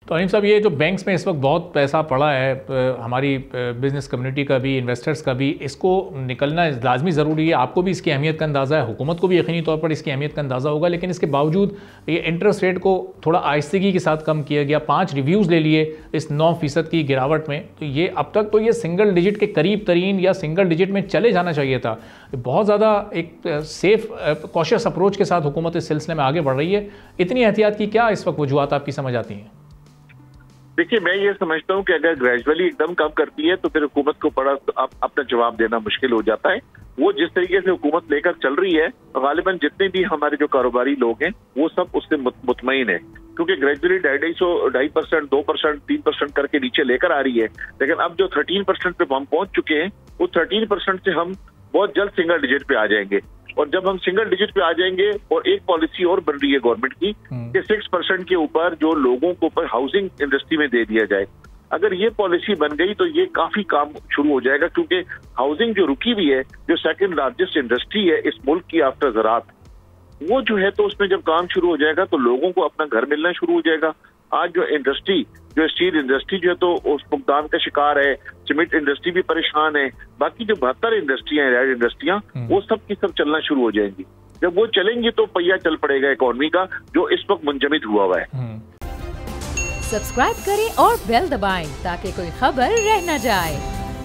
तो अनिल साहब, ये जो बैंक्स में इस वक्त बहुत पैसा पड़ा है, हमारी बिज़नेस कम्युनिटी का भी, इन्वेस्टर्स का भी, इसको निकलना लाजमी ज़रूरी है। आपको भी इसकी अहमियत का अंदाज़ा है, हुकूमत को भी यकीनी तौर पर इसकी अहमियत का अंदाज़ा होगा, लेकिन इसके बावजूद ये इंटरेस्ट रेट को थोड़ा आहिस्तगी के साथ कम किया गया। 5 रिव्यूज़ ले लिए इस 9% की गिरावट में। तो ये अब तक तो ये सिंगल डिजिट के करीब तरीन या सिंगल डिजिट में चले जाना चाहिए था। बहुत ज़्यादा एक सेफ कॉशियस अप्रोच के साथ हुकूमत इस सिलसिले में आगे बढ़ रही है। इतनी एहतियात की क्या इस वक्त वजूहत आपकी समझ आती हैं? देखिए, मैं ये समझता हूँ कि अगर ग्रेजुअली एकदम कम करती है तो फिर हुकूमत को बड़ा अपना जवाब देना मुश्किल हो जाता है। वो जिस तरीके से हुकूमत लेकर चल रही है, गालिबन जितने भी हमारे जो कारोबारी लोग हैं वो सब उससे मुतमईन है, क्योंकि ग्रेजुअली 2.5%, 2%, 3% करके नीचे लेकर आ रही है। लेकिन अब जो 13% पे हम पहुंच चुके हैं, वो 13% से हम बहुत जल्द सिंगल डिजिट पे आ जाएंगे। और जब हम सिंगल डिजिट पे आ जाएंगे, और एक पॉलिसी और बन रही है गवर्नमेंट की कि 6% के ऊपर जो लोगों को ऊपर हाउसिंग इंडस्ट्री में दे दिया जाए। अगर ये पॉलिसी बन गई तो ये काफी काम शुरू हो जाएगा, क्योंकि हाउसिंग जो रुकी हुई है, जो सेकंड लार्जेस्ट इंडस्ट्री है इस मुल्क की आफ्टर ज़राअत, वो जो है तो उसमें जब काम शुरू हो जाएगा तो लोगों को अपना घर मिलना शुरू हो जाएगा। आज जो इंडस्ट्री, जो स्टील इंडस्ट्री जो है तो उस फुकदान का शिकार है, सीमेंट इंडस्ट्री भी परेशान है, बाकी जो 72 इंडस्ट्रियां, रेड इंडस्ट्रियां, वो सब की सब चलना शुरू हो जाएंगी। जब वो चलेंगी तो पहिया चल पड़ेगा इकोनॉमी का, जो इस वक्त मुंजमद हुआ है। सब्सक्राइब करें और बेल दबाएं ताकि कोई खबर रह न जाए।